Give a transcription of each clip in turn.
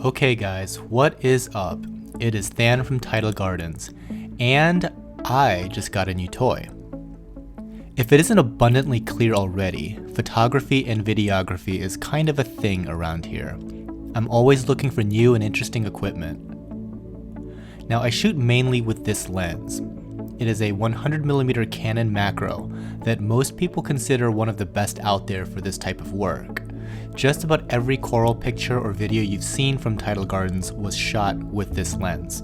Okay guys, what is up? It is Than from Untitled Gardens, and I just got a new toy. If it isn't abundantly clear already, photography and videography is kind of a thing around here. I'm always looking for new and interesting equipment. Now I shoot mainly with this lens. It is a 100mm Canon macro that most people consider one of the best out there for this type of work. Just about every coral picture or video you've seen from Untitled Gardens was shot with this lens.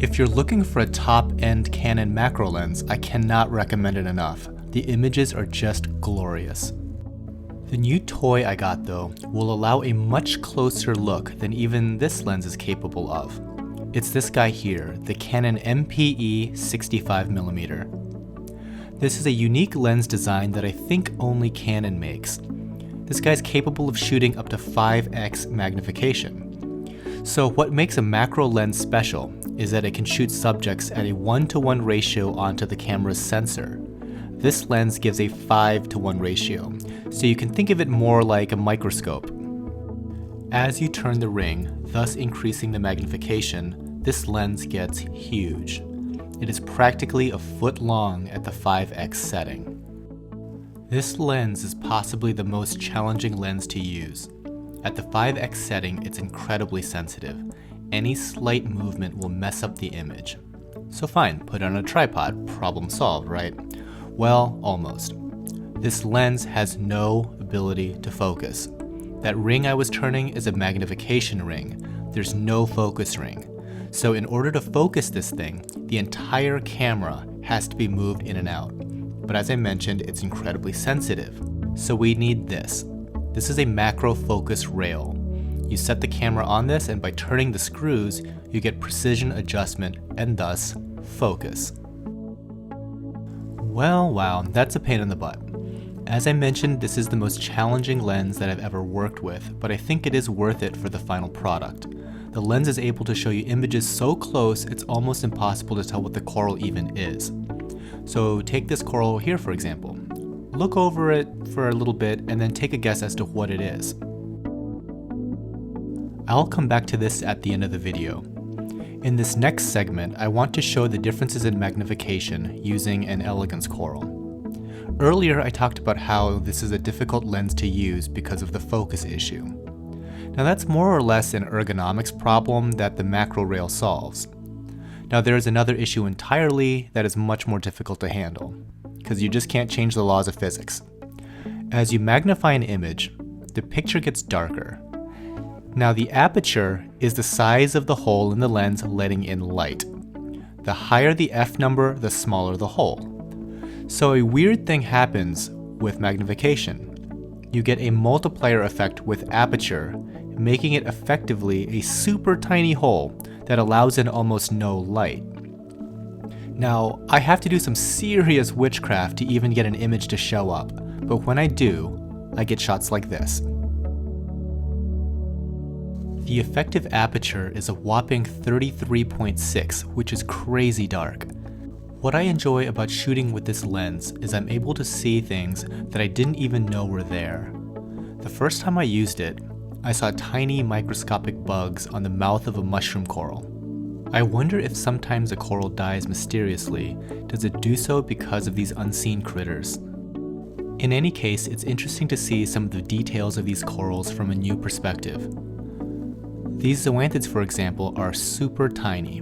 If you're looking for a top-end Canon macro lens, I cannot recommend it enough. The images are just glorious. The new toy I got though will allow a much closer look than even this lens is capable of. It's this guy here, the Canon MPE 65mm. This is a unique lens design that I think only Canon makes. This guy's capable of shooting up to 5x magnification. So what makes a macro lens special is that it can shoot subjects at a 1:1 ratio onto the camera's sensor. This lens gives a 5:1 ratio, so you can think of it more like a microscope. As you turn the ring, thus increasing the magnification, this lens gets huge. It is practically a foot long at the 5x setting. This lens is possibly the most challenging lens to use. At the 5x setting, it's incredibly sensitive. Any slight movement will mess up the image. So fine, put it on a tripod, problem solved, right? Well, almost. This lens has no ability to focus. That ring I was turning is a magnification ring. There's no focus ring. So in order to focus this thing, the entire camera has to be moved in and out. But as I mentioned, it's incredibly sensitive. So we need this. This is a macro focus rail. You set the camera on this, and by turning the screws, you get precision adjustment and thus focus. Well, wow, that's a pain in the butt. As I mentioned, this is the most challenging lens that I've ever worked with, but I think it is worth it for the final product. The lens is able to show you images so close, it's almost impossible to tell what the coral even is. So take this coral here for example. Look over it for a little bit and then take a guess as to what it is. I'll come back to this at the end of the video. In this next segment, I want to show the differences in magnification using an elegance coral. Earlier I talked about how this is a difficult lens to use because of the focus issue. Now that's more or less an ergonomics problem that the macro rail solves. Now there is another issue entirely that is much more difficult to handle, because you just can't change the laws of physics. As you magnify an image, the picture gets darker. Now the aperture is the size of the hole in the lens letting in light. The higher the f number, the smaller the hole. So a weird thing happens with magnification. You get a multiplier effect with aperture, making it effectively a super tiny hole that allows in almost no light. Now, I have to do some serious witchcraft to even get an image to show up, but when I do, I get shots like this. The effective aperture is a whopping 33.6, which is crazy dark. What I enjoy about shooting with this lens is I'm able to see things that I didn't even know were there. The first time I used it, I saw tiny microscopic bugs on the mouth of a mushroom coral. I wonder if sometimes a coral dies mysteriously, does it do so because of these unseen critters? In any case, it's interesting to see some of the details of these corals from a new perspective. These zoanthids, for example, are super tiny.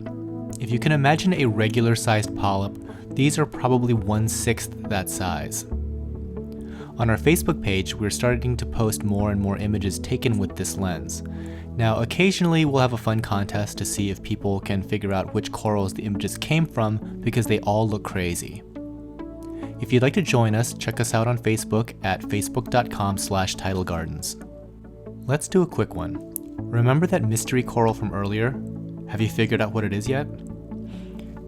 If you can imagine a regular-sized polyp, these are probably 1/6 that size. On our Facebook page, we're starting to post more and more images taken with this lens. Now, occasionally we'll have a fun contest to see if people can figure out which corals the images came from because they all look crazy. If you'd like to join us, check us out on Facebook at facebook.com/titlegardens. Let's do a quick one. Remember that mystery coral from earlier? Have you figured out what it is yet?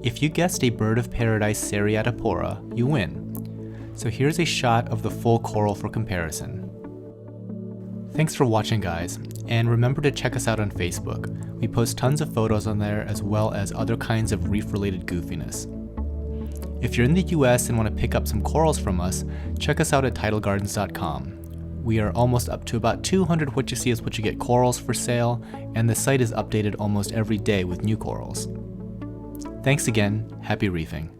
If you guessed a bird of paradise seriatopora, you win. So here's a shot of the full coral for comparison. Thanks for watching guys, and remember to check us out on Facebook. We post tons of photos on there as well as other kinds of reef-related goofiness. If you're in the US and want to pick up some corals from us, check us out at titlegardens.com. we are almost up to about 200 What You See Is What You Get corals for sale, and the site is updated almost every day with new corals. Thanks again, happy reefing.